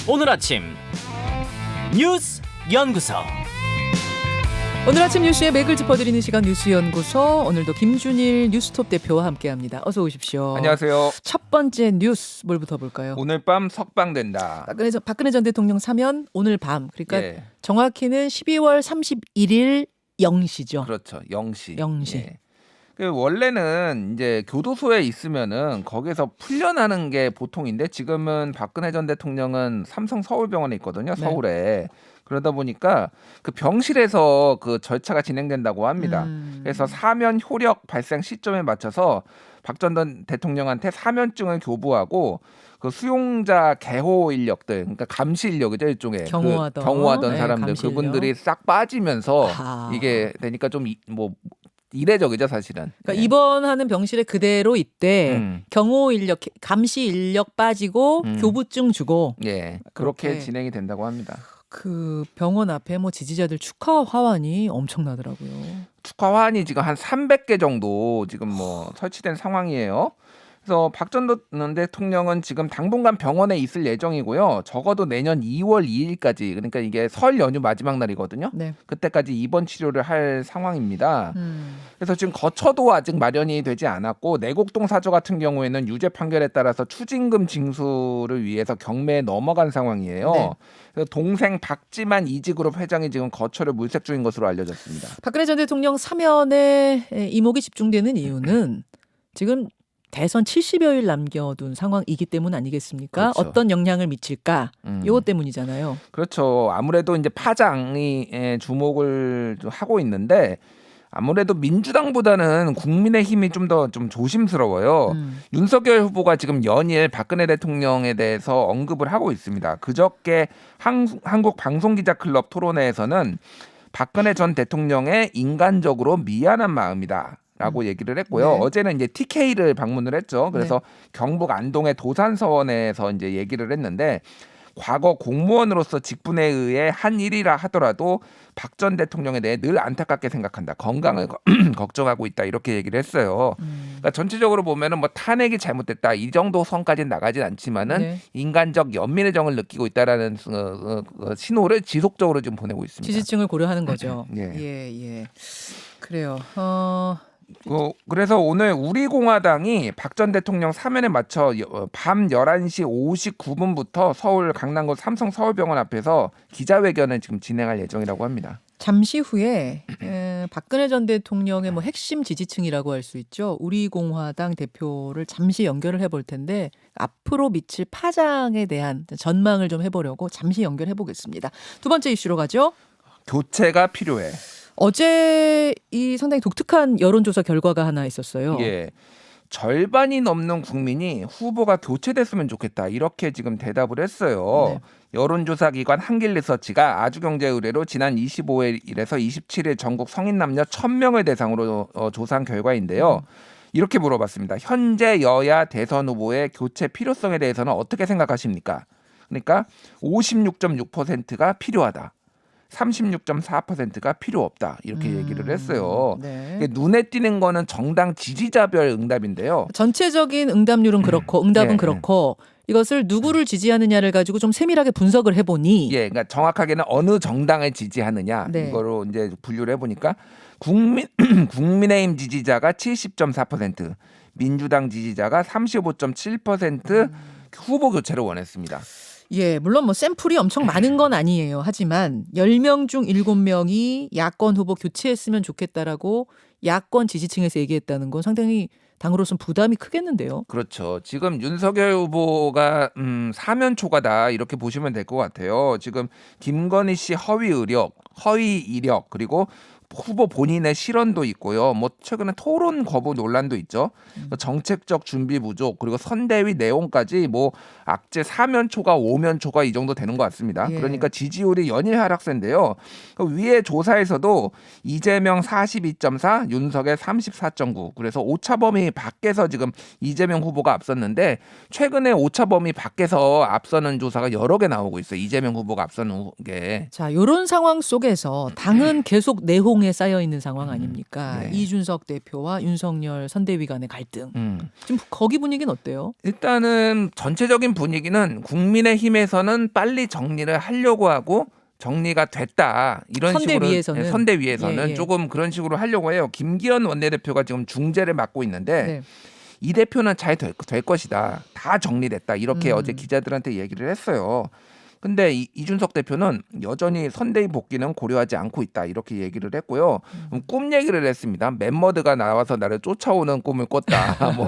오늘 아침 뉴스 연구소. 오늘 아침 뉴스의 맥을 짚어드리는 시간 뉴스연구소. 오늘도 김준일 뉴스톱 대표와 함께합니다. 어서 오십시오. 안녕하세요. 첫 번째 뉴스 뭘부터 볼까요? 오늘 밤 석방된다. 박근혜 전 대통령 사면 오늘 밤. 그러니까 예. 정확히는 12월 31일 0시죠. 그렇죠. 0시. 0시. 예. 그 원래는 이제 교도소에 있으면은 거기서 풀려나는 게 보통인데 지금은 박근혜 전 대통령은 삼성 서울병원에 있거든요. 서울에. 그러다 보니까 그 병실에서 그 절차가 진행된다고 합니다. 그래서 사면 효력 발생 시점에 맞춰서 박 전 대통령한테 사면증을 교부하고 그 수용자 개호 인력들, 그러니까 감시 인력이죠, 일종의 경호하던 네, 사람들, 감시 인력. 그분들이 싹 빠지면서 아. 이게 되니까 좀 뭐 이례적이죠, 사실은. 그러니까 예. 입원하는 병실에 그대로 있대. 경호 인력, 감시 인력 빠지고 교부증 주고. 예, 그렇게 그렇게. 진행이 된다고 합니다. 그 병원 앞에 뭐 지지자들 축하 화환이 엄청나더라고요. 축하 화환이 지금 한 300개 정도 지금 뭐 설치된 상황이에요. 그래서 박 전 대통령은 지금 당분간 병원에 있을 예정이고요. 적어도 내년 2월 2일까지, 그러니까 이게 설 연휴 마지막 날이거든요. 네. 그때까지 입원 치료를 할 상황입니다. 그래서 지금 거처도 아직 마련이 되지 않았고 내곡동 사저 같은 경우에는 유죄 판결에 따라서 추징금 징수를 위해서 경매에 넘어간 상황이에요. 네. 그래서 동생 박지만 이지그룹 회장이 지금 거처를 물색 중인 것으로 알려졌습니다. 박근혜 전 대통령 사면에 이목이 집중되는 이유는 지금 대선 70여일 남겨둔 상황이기 때문 아니겠습니까? 그렇죠. 어떤 영향을 미칠까? 이것 때문이잖아요. 그렇죠. 아무래도 이제 파장이 주목을 좀 하고 있는데 아무래도 민주당보다는 국민의힘이 좀 더 좀 조심스러워요. 윤석열 후보가 지금 연일 박근혜 대통령에 대해서 언급을 하고 있습니다. 그저께 한국 방송기자클럽 토론회에서는 박근혜 전 대통령의 인간적으로 미안한 마음이다. 라고 얘기를 했고요. 네. 어제는 이제 TK를 방문을 했죠. 그래서 네. 경북 안동의 도산서원에서 이제 얘기를 했는데 과거 공무원으로서 직분에 의해 한 일이라 하더라도 박 전 대통령에 대해 늘 안타깝게 생각한다. 건강을 걱정하고 있다. 이렇게 얘기를 했어요. 그러니까 전체적으로 보면은 뭐 탄핵이 잘못됐다. 이 정도 선까지는 나가진 않지만은 네. 인간적 연민의 정을 느끼고 있다라는 신호를 지속적으로 좀 보내고 있습니다. 지지층을 고려하는 거죠. 예. 예. 그래요. 그래서 오늘 우리공화당이 박 전 대통령 사면에 맞춰 밤 11시 59분부터 서울 강남구 삼성 서울병원 앞에서 기자회견을 지금 진행할 예정이라고 합니다. 잠시 후에 박근혜 전 대통령의 뭐 핵심 지지층이라고 할 수 있죠. 우리공화당 대표를 잠시 연결을 해볼 텐데 앞으로 미칠 파장에 대한 전망을 좀 해보려고 잠시 연결해 보겠습니다. 두 번째 이슈로 가죠. 교체가 필요해. 어제 이 상당히 독특한 여론조사 결과가 하나 있었어요. 예. 절반이 넘는 국민이 후보가 교체됐으면 좋겠다. 이렇게 지금 대답을 했어요. 네. 여론조사 기관 한길리서치가 아주경제 의뢰로 지난 25일에서 27일 전국 성인 남녀 1,000명을 대상으로 조사한 결과인데요. 이렇게 물어봤습니다. 현재 여야 대선 후보의 교체 필요성에 대해서는 어떻게 생각하십니까? 그러니까 56.6%가 필요하다. 36.4%가 필요 없다. 이렇게 얘기를 했어요. 네. 이게 눈에 띄는 거는 정당 지지자별 응답인데요. 전체적인 응답률은 그렇고 응답은 예, 그렇고 이것을 누구를 지지하느냐를 가지고 좀 세밀하게 분석을 해보니 예, 그러니까 정확하게는 어느 정당을 지지하느냐 네. 이거로 이제 분류를 해보니까 국민의힘 지지자가 70.4%, 민주당 지지자가 35.7% 후보 교체를 원했습니다. 예, 물론 뭐 샘플이 엄청 많은 건 아니에요. 하지만 10명 중 7명이 야권 후보 교체했으면 좋겠다라고 야권 지지층에서 얘기했다는 건 상당히 당으로서는 부담이 크겠는데요. 그렇죠. 지금 윤석열 후보가 사면 초과다 이렇게 보시면 될 것 같아요. 지금 김건희 씨 허위 이력 그리고 후보 본인의 실언도 있고요. 뭐 최근에 토론 거부 논란도 있죠. 정책적 준비 부족 그리고 선대위 내용까지 뭐 악재 사면 초과, 오면 초과 이 정도 되는 것 같습니다. 예. 그러니까 지지율이 연일 하락세인데요. 그 위에 조사에서도 이재명 42.4, 윤석열 34.9. 그래서 오차 범위 밖에서 지금 이재명 후보가 앞섰는데 최근에 오차 범위 밖에서 앞서는 조사가 여러 개 나오고 있어요. 이재명 후보가 앞서는 게. 자, 이런 상황 속에서 당은 계속 내홍 공에 쌓여 있는 상황 아닙니까? 네. 이준석 대표와 윤석열 선대위 간의 갈등. 지금 거기 분위기는 어때요? 일단은 전체적인 분위기는 국민의힘에서는 빨리 정리를 하려고 하고 정리가 됐다 이런 선대위에서는. 식으로 선대위에서는 예. 조금 그런 식으로 하려고 해요. 김기현 원내대표가 지금 중재를 맡고 있는데 네. 이 대표는 잘 될 것이다. 다 정리됐다. 이렇게 어제 기자들한테 얘기를 했어요. 근데 이준석 대표는 여전히 선대위 복귀는 고려하지 않고 있다. 이렇게 얘기를 했고요. 꿈 얘기를 했습니다. 멤버드가 나와서 나를 쫓아오는 꿈을 꿨다. 뭐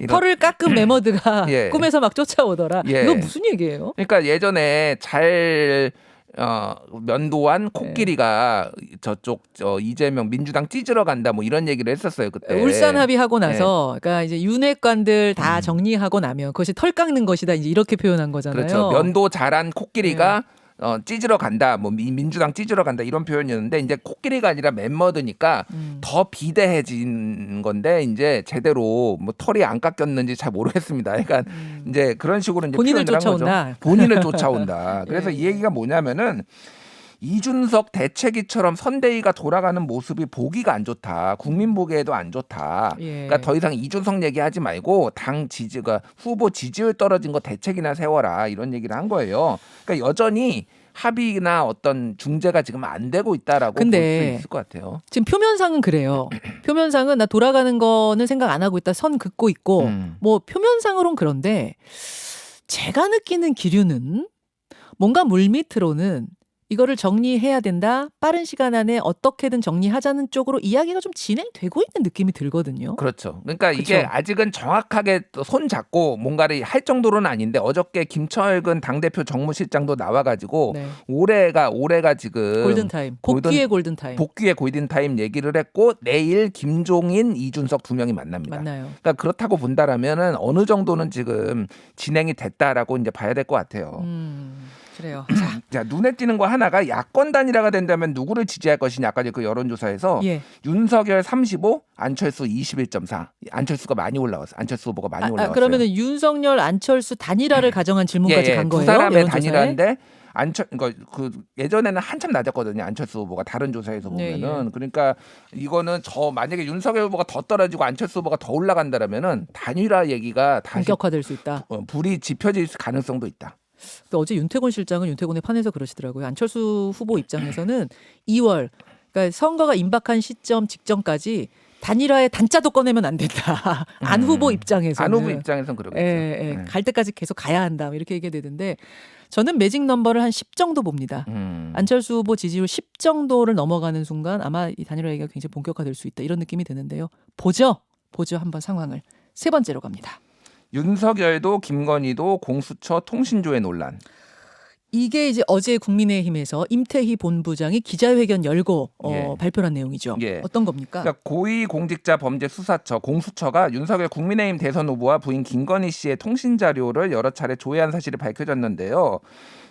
이런. 털을 깎은 매머드가 예. 꿈에서 막 쫓아오더라. 예. 이거 무슨 얘기예요? 그러니까 예전에 잘 면도한 코끼리가 저쪽 이재명 민주당 찢으러 간다 뭐 이런 얘기를 했었어요 그때. 울산 합의하고 나서 그러니까 이제 윤핵관들 다 정리하고 나면 그것이 털 깎는 것이다 이제 이렇게 표현한 거잖아요. 그렇죠. 면도 잘한 코끼리가 찢으러 간다. 뭐 민주당 찢으러 간다 이런 표현이었는데 이제 코끼리가 아니라 멤머드니까 더 비대해진 건데 이제 제대로 뭐 털이 안 깎였는지 잘 모르겠습니다. 그러니까 이제 그런 식으로 이제 본인을 표현을 한 쫓아온다. 거죠. 본인을 쫓아온다. 그래서 예. 이 얘기가 뭐냐면은 이준석 대책위처럼 선대위가 돌아가는 모습이 보기가 안 좋다. 국민 보기에도 안 좋다. 예. 그러니까 더 이상 이준석 얘기하지 말고 당 지지가 후보 지지율 떨어진 거 대책이나 세워라 이런 얘기를 한 거예요. 그러니까 여전히 합의나 어떤 중재가 지금 안 되고 있다라고 볼 수 근데 있을 것 같아요. 지금 표면상은 그래요. 표면상은 나 돌아가는 거는 생각 안 하고 있다. 선 긋고 있고 뭐 표면상으로는 그런데 제가 느끼는 기류는 뭔가 물밑으로는 이거를 정리해야 된다. 빠른 시간 안에 어떻게든 정리하자는 쪽으로 이야기가 좀 진행되고 있는 느낌이 들거든요. 그렇죠. 그러니까 이게 그쵸? 아직은 정확하게 손 잡고 뭔가를 할 정도로는 아닌데 어저께 김철근 당대표 정무실장도 나와가지고 네. 올해가 지금 골든타임. 복귀의 골든타임. 복귀의 골든타임 얘기를 했고 내일 김종인, 이준석 두 명이 만납니다. 맞나요? 그러니까 그렇다고 본다라면은 어느 정도는 지금 진행이 됐다라고 이제 봐야 될 것 같아요. 그래요. 자, 눈에 띄는 거 하나가 야권 단일화가 된다면 누구를 지지할 것이냐. 아까 그 여론조사에서 예. 윤석열 35, 안철수 21.4. 안철수가 많이 올라왔어요. 안철수 후보가 많이 올라왔어요. 그러면은 윤석열, 안철수 단일화를 가정한 질문까지 간 거예요? 두 사람의 여론조사에? 단일화인데 그 예전에는 한참 낮았거든요. 안철수 후보가 다른 조사에서 보면은 예. 그러니까 이거는 만약에 윤석열 후보가 더 떨어지고 안철수 후보가 더 올라간다라면은 단일화 얘기가 다시 본격화될 수 있다. 불이 지펴질 가능성도 있다. 근데 어제 윤태곤 실장은 윤태곤의 판에서 그러시더라고요. 안철수 후보 입장에서는 2월 그러니까 선거가 임박한 시점 직전까지 단일화의 단자도 꺼내면 안 된다. 안 후보 입장에서는. 안 후보 입장에서는 그러겠죠. 예. 갈 때까지 계속 가야 한다. 이렇게 얘기되는데 저는 매직 넘버를 한 10 정도 봅니다. 안철수 후보 지지율 10 정도를 넘어가는 순간 아마 이 단일화 얘기가 굉장히 본격화될 수 있다. 이런 느낌이 드는데요. 보죠 한번 상황을. 세 번째로 갑니다. 윤석열도 김건희도 공수처 통신조회 논란. 이게 이제 어제 국민의힘에서 임태희 본부장이 기자회견 열고 예. 발표한 내용이죠. 예. 어떤 겁니까? 그러니까 고위공직자범죄수사처 공수처가 윤석열 국민의힘 대선 후보와 부인 김건희 씨의 통신 자료를 여러 차례 조회한 사실이 밝혀졌는데요.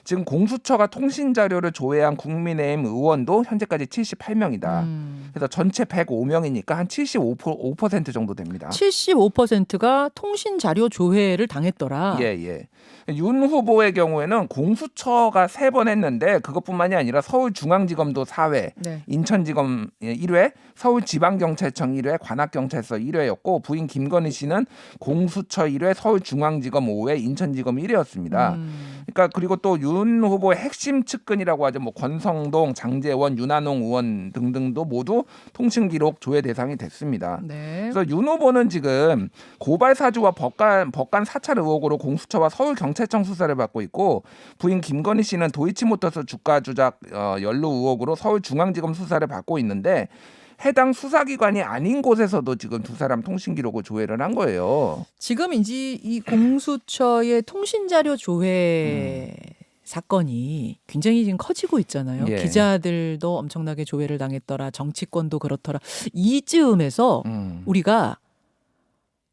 지금 공수처가 통신 자료를 조회한 국민의힘 의원도 현재까지 78명이다. 그래서 전체 105명이니까 한 75% 정도 됩니다. 75%가 통신 자료 조회를 당했더라. 예. 윤 후보의 경우에는 공수처가 3번 했는데 그것뿐만이 아니라 서울중앙지검도 4회, 네. 인천지검 1회, 서울지방경찰청 1회, 관악경찰서 1회였고 부인 김건희 씨는 공수처 1회, 서울중앙지검 5회, 인천지검 1회였습니다. 그러니까 그리고 또 윤 후보의 핵심 측근이라고 하죠. 뭐 권성동, 장제원, 윤한홍 의원 등등도 모두 통신 기록 조회 대상이 됐습니다. 네. 그래서 윤 후보는 지금 고발 사주와 법관 사찰 의혹으로 공수처와 서울경찰청 수사를 받고 있고 부인 김건희 씨는 도이치모터스 주가 조작 연루 의혹으로 서울중앙지검 수사를 받고 있는데 해당 수사기관이 아닌 곳에서도 지금 두 사람 통신 기록을 조회를 한 거예요. 지금 이제 이 공수처의 통신 자료 조회 사건이 굉장히 지금 커지고 있잖아요. 예. 기자들도 엄청나게 조회를 당했더라. 정치권도 그렇더라. 이쯤에서 우리가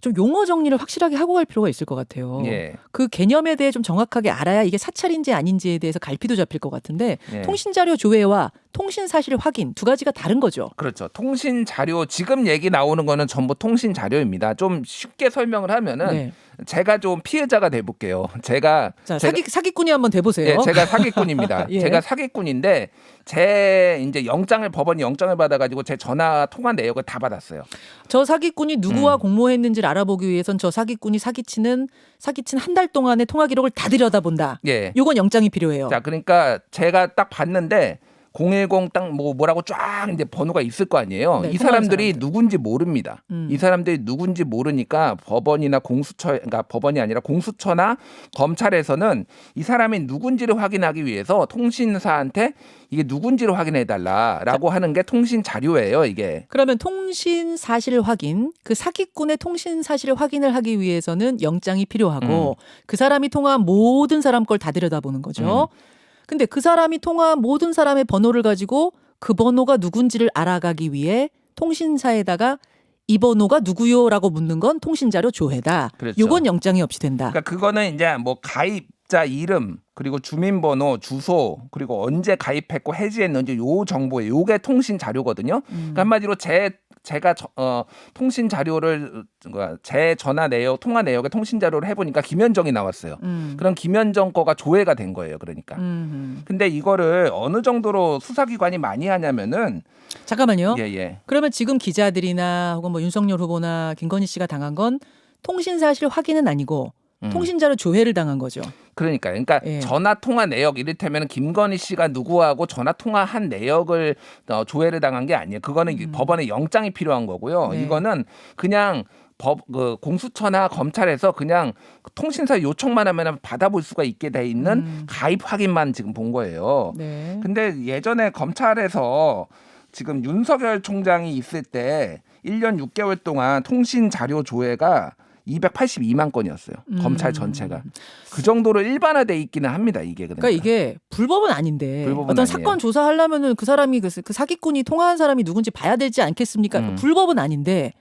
좀 용어 정리를 확실하게 하고 갈 필요가 있을 것 같아요. 예. 그 개념에 대해 좀 정확하게 알아야 이게 사찰인지 아닌지에 대해서 갈피도 잡힐 것 같은데 예. 통신자료 조회와 통신 사실 확인 두 가지가 다른 거죠. 그렇죠. 통신 자료 지금 얘기 나오는 거는 전부 통신 자료입니다. 좀 쉽게 설명을 하면은 네. 제가 좀 피해자가 돼 볼게요. 제가 사기꾼이 한번 돼보세요. 예, 제가 사기꾼입니다. 예. 제가 사기꾼인데 제 이제 법원이 영장을 받아가지고 제 전화 통화 내역을 다 받았어요. 저 사기꾼이 누구와 공모했는지를 알아보기 위해선 저 사기꾼이 사기친 한 달 동안의 통화 기록을 다 들여다본다. 예. 요건 영장이 필요해요. 자, 그러니까 제가 딱 봤는데 010 딱 뭐라고 쫙 이제 번호가 있을 거 아니에요. 네, 이 사람들이 누군지 모릅니다. 이 사람들이 누군지 모르니까 법원이나 그러니까 법원이 아니라 공수처나 검찰에서는 이 사람이 누군지를 확인하기 위해서 통신사한테 이게 누군지를 확인해 달라라고 하는 게 통신 자료예요, 이게. 그러면 통신 사실 확인, 그 사기꾼의 통신 사실 확인을 하기 위해서는 영장이 필요하고 그 사람이 통화한 모든 사람 걸 다 들여다보는 거죠. 근데 그 사람이 통화한 모든 사람의 번호를 가지고 그 번호가 누군지를 알아가기 위해 통신사에다가 이 번호가 누구요라고 묻는 건 통신자료 조회다. 그렇죠. 요건 영장이 없이 된다. 그러니까 그거는 이제 뭐 가입자 이름 그리고 주민번호, 주소 그리고 언제 가입했고 해지했는지 요 정보에 요게 통신 자료거든요. 그러니까 한마디로 제가 통신 자료를 제 전화 내역, 통화 내역의 통신 자료를 해보니까 김현정이 나왔어요. 그럼 김현정 거가 조회가 된 거예요. 그러니까. 근데 이거를 어느 정도로 수사기관이 많이 하냐면은 잠깐만요. 예. 그러면 지금 기자들이나 혹은 뭐 윤석열 후보나 김건희 씨가 당한 건 통신 사실 확인은 아니고 통신자료 조회를 당한 거죠. 그러니까 예. 전화 통화 내역 이를테면 김건희 씨가 누구하고 전화 통화한 내역을 조회를 당한 게 아니에요. 그거는 법원에 영장이 필요한 거고요. 네. 이거는 그냥 공수처나 검찰에서 그냥 통신사 요청만 하면 받아볼 수가 있게 돼 있는 가입 확인만 지금 본 거예요. 네. 근데 예전에 검찰에서 지금 윤석열 총장이 있을 때 1년 6개월 동안 통신 자료 조회가 282만 건이었어요. 검찰 전체가. 그 정도로 일반화돼 있기는 합니다. 이게 그러니까 이게 불법은 아닌데 불법은 어떤 아니에요. 사건 조사하려면은 그 사람이 그 사기꾼이 통화한 사람이 누군지 봐야 되지 않겠습니까? 불법은 아닌데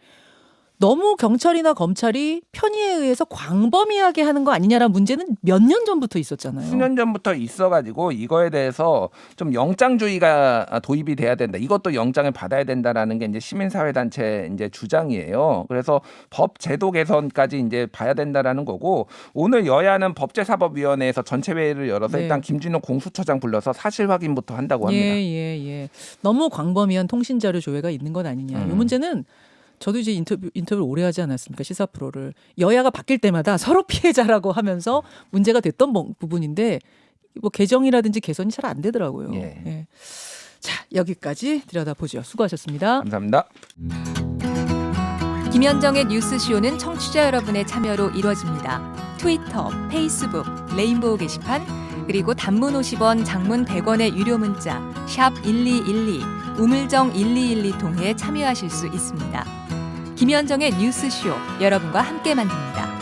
너무 경찰이나 검찰이 편의에 의해서 광범위하게 하는 거 아니냐라는 문제는 몇 년 전부터 있었잖아요. 수년 전부터 있어가지고 이거에 대해서 좀 영장주의가 도입이 돼야 된다. 이것도 영장을 받아야 된다라는 게 이제 시민사회단체 이제 주장이에요. 그래서 법 제도 개선까지 이제 봐야 된다라는 거고 오늘 여야는 법제사법위원회에서 전체 회의를 열어서 네. 일단 김진호 공수처장 불러서 사실 확인부터 한다고 합니다. 예. 너무 광범위한 통신자료 조회가 있는 건 아니냐. 이 문제는 저도 이제 인터뷰를 오래 하지 않았습니까? 시사 프로를. 여야가 바뀔 때마다 서로 피해자라고 하면서 문제가 됐던 부분인데 뭐 개정이라든지 개선이 잘 안 되더라고요. 예. 자, 여기까지 들여다보죠. 수고하셨습니다. 감사합니다. 김현정의 뉴스쇼는 청취자 여러분의 참여로 이루어집니다. 트위터, 페이스북, 레인보우 게시판, 그리고 단문 50원, 장문 100원의 유료 문자 샵 1212, 우물정 1212 통해 참여하실 수 있습니다. 김현정의 뉴스쇼, 여러분과 함께 만듭니다.